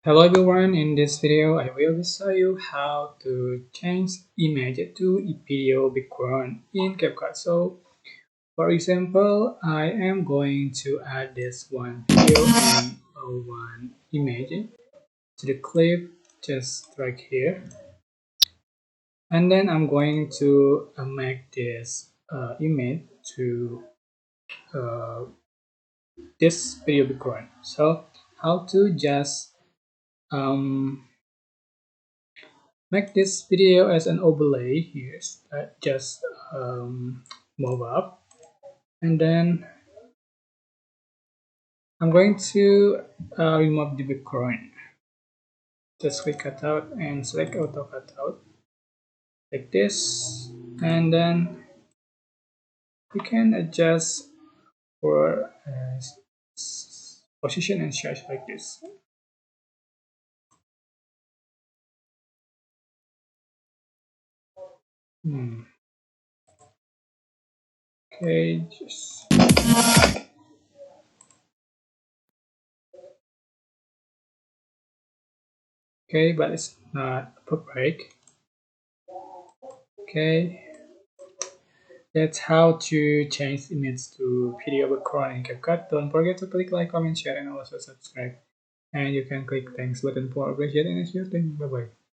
Hello everyone, in this video I will show you how to change image to video background in CapCut. So for example, I am going to add this one video and one image to the clip just right here. And then I'm going to make this image to uh, this video background. So how to just um, make this video as an overlay here. Just move up, and then I'm going to remove the background. Just click cutout and select auto cutout like this, and then you can adjust for position and size like this. Okay, just okay, but it's not appropriate. Okay, that's how to change image to video background in CapCut. Don't forget to click like, comment, share, and also subscribe. And you can click thanks button for appreciating and share. Bye bye.